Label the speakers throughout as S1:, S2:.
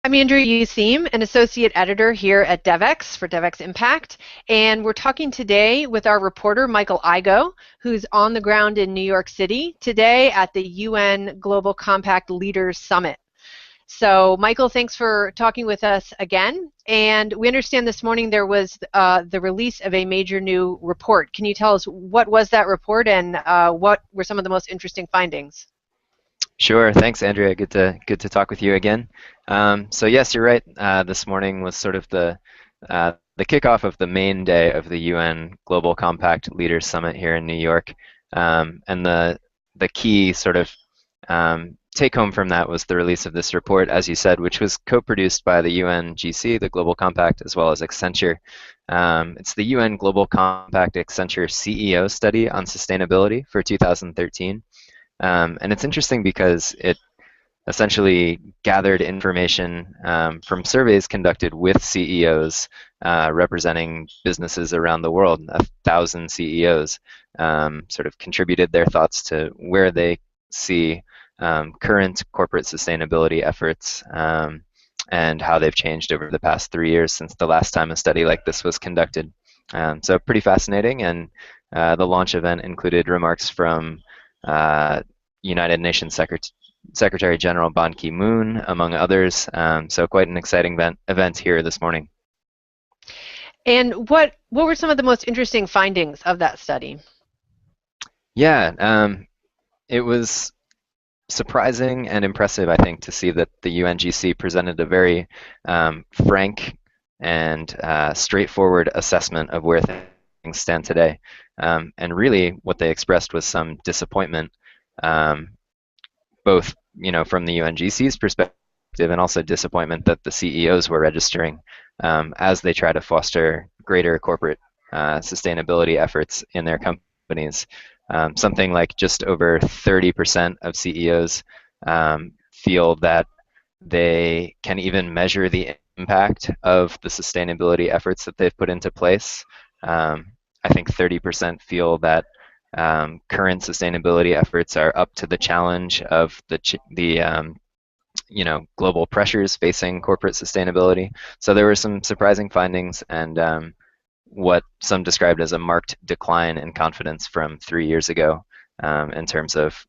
S1: I'm Andrea Useem, an associate editor here at DevX for DevX Impact, and we're talking today with our reporter Michael Igo, who's on the ground in New York City today at the UN Global Compact Leaders Summit. So, Michael, thanks for talking with us again. And we understand this morning there was the release of a major new report. Can you tell us what was that report and what were some of the most interesting findings?
S2: Sure. Thanks, Andrea. Good to talk with you again. So yes, you're right. This morning was sort of the kickoff of the main day of the UN Global Compact Leaders Summit here in New York, and the key sort of take home from that was the release of this report, as you said, which was co-produced by the UNGC, the Global Compact, as well as Accenture. It's the UN Global Compact Accenture CEO study on sustainability for 2013. And it's interesting because it essentially gathered information from surveys conducted with CEOs representing businesses around the world. 1,000 CEOs sort of contributed their thoughts to where they see current corporate sustainability efforts and how they've changed over the past 3 years since the last time a study like this was conducted. So pretty fascinating, and the launch event included remarks from United Nations Secretary General Ban Ki-moon, among others. So quite an exciting event here this morning.
S1: And what were some of the most interesting findings of that study?
S2: Yeah, it was surprising and impressive, I think, to see that the UNGC presented a very frank and straightforward assessment of where things stand today. And really, what they expressed was some disappointment, both from the UNGC's perspective and also disappointment that the CEOs were registering as they try to foster greater corporate sustainability efforts in their companies. Something like just over 30% of CEOs feel that they can even measure the impact of the sustainability efforts that they've put into place. I think 30% feel that current sustainability efforts are up to the challenge of the global pressures facing corporate sustainability. So there were some surprising findings, and what some described as a marked decline in confidence from 3 years ago in terms of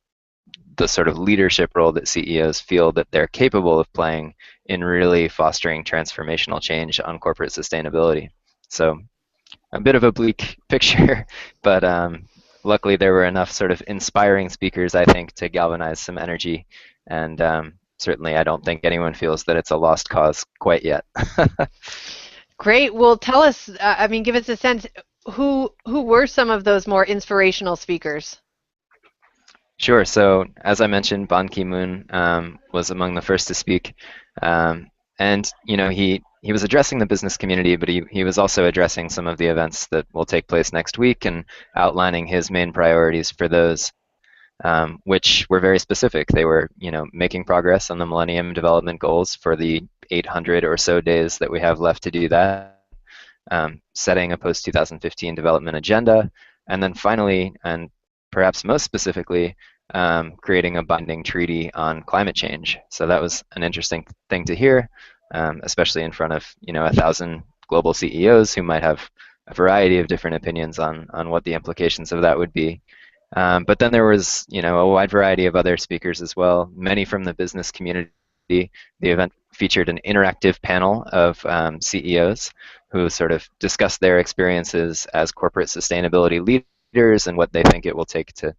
S2: the sort of leadership role that CEOs feel that they're capable of playing in really fostering transformational change on corporate sustainability. So a bit of a bleak picture, but luckily there were enough sort of inspiring speakers, I think, to galvanize some energy, and certainly I don't think anyone feels that it's a lost cause quite yet.
S1: Great. Well, tell us, give us a sense, who were some of those more inspirational speakers?
S2: Sure. So as I mentioned, Ban Ki-moon was among the first to speak, and he was addressing the business community, but he was also addressing some of the events that will take place next week and outlining his main priorities for those, which were very specific. They were, making progress on the Millennium Development Goals for the 800 or so days that we have left to do that, setting a post-2015 development agenda, and then finally, and perhaps most specifically, creating a binding treaty on climate change. So that was an interesting thing to hear, especially in front of 1,000 global CEOs who might have a variety of different opinions on what the implications of that would be. But then there was a wide variety of other speakers as well, many from the business community. The event featured an interactive panel of CEOs who sort of discussed their experiences as corporate sustainability leaders and what they think it will take to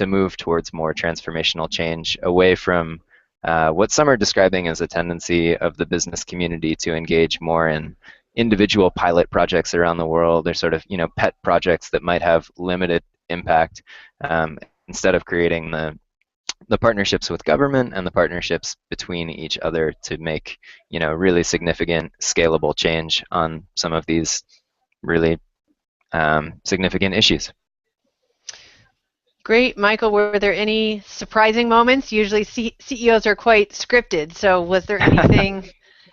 S2: move towards more transformational change away from what some are describing as a tendency of the business community to engage more in individual pilot projects around the world, or sort of pet projects that might have limited impact, instead of creating the partnerships with government and the partnerships between each other to make really significant scalable change on some of these really significant issues.
S1: Great, Michael. Were there any surprising moments? Usually CEOs are quite scripted, so was there anything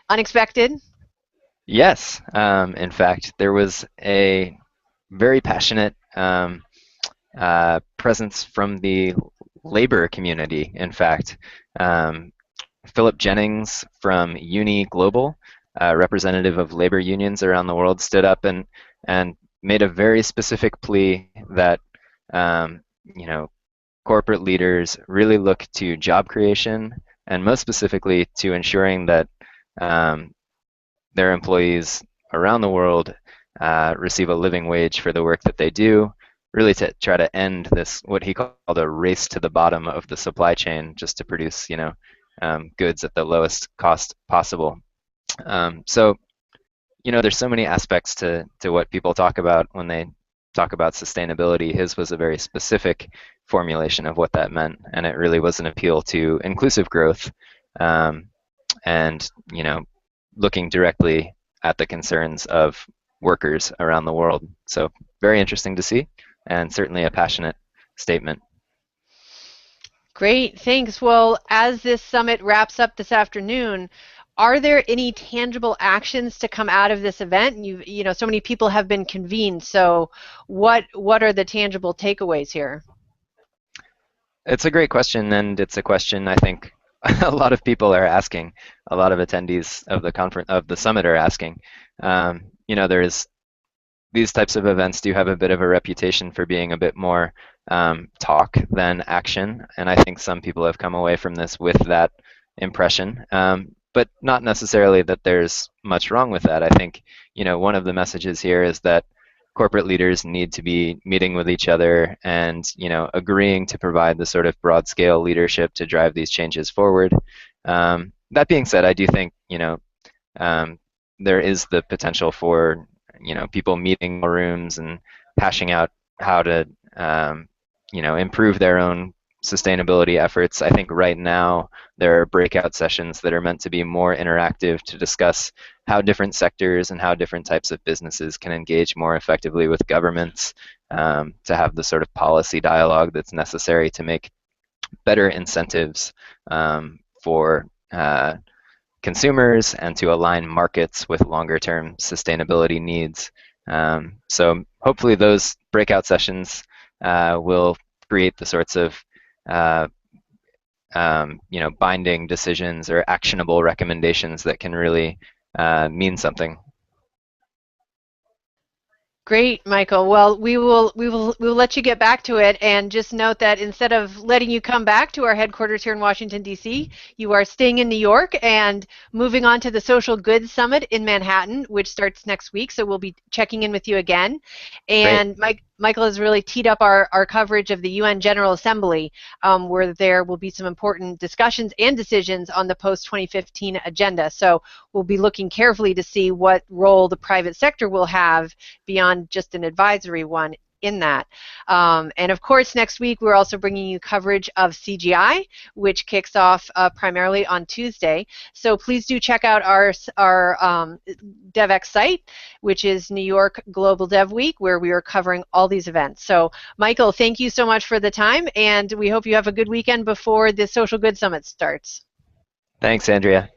S1: unexpected?
S2: Yes, in fact, there was a very passionate presence from the labor community, in fact. Philip Jennings from Uni Global, representative of labor unions around the world, stood up and made a very specific plea that you know corporate leaders really look to job creation and most specifically to ensuring that um, their employees around the world receive a living wage for the work that they do, really to try to end this what he called a race to the bottom of the supply chain, just to produce goods at the lowest cost possible. So there's so many aspects to what people talk about when they talk about sustainability. His was a very specific formulation of what that meant, and it really was an appeal to inclusive growth, um, and looking directly at the concerns of workers around the world. So very interesting to see, and certainly a passionate statement.
S1: Great, thanks. Well, as this summit wraps up this afternoon, are there any tangible actions to come out of this event? So many people have been convened. So, what are the tangible takeaways here?
S2: It's a great question, and it's a question I think a lot of people are asking. A lot of attendees of the conference of the summit are asking. There's these types of events do have a bit of a reputation for being a bit more talk than action, and I think some people have come away from this with that impression. But not necessarily that there's much wrong with that. I think one of the messages here is that corporate leaders need to be meeting with each other and agreeing to provide the sort of broad scale leadership to drive these changes forward. That being said, I do think um, there is the potential for people meeting in rooms and hashing out how to improve their own sustainability efforts. I think right now there are breakout sessions that are meant to be more interactive to discuss how different sectors and how different types of businesses can engage more effectively with governments, to have the sort of policy dialogue that's necessary to make better incentives for consumers and to align markets with longer term sustainability needs. So hopefully those breakout sessions will create the sorts of uh, binding decisions or actionable recommendations that can really mean something.
S1: Great, Michael. Well, we will let you get back to it, and just note that instead of letting you come back to our headquarters here in Washington, D.C., you are staying in New York and moving on to the Social Goods Summit in Manhattan, which starts next week. So we'll be checking in with you again.
S2: Great.
S1: And Michael has really teed up our coverage of the UN General Assembly, where there will be some important discussions and decisions on the post-2015 agenda. So we'll be looking carefully to see what role the private sector will have beyond just an advisory one in that. And of course, next week, we're also bringing you coverage of CGI, which kicks off primarily on Tuesday. So please do check out our DevX site, which is New York Global Dev Week, where we are covering all these events. So Michael, thank you so much for the time, and we hope you have a good weekend before the Social Good Summit starts.
S2: Thanks, Andrea.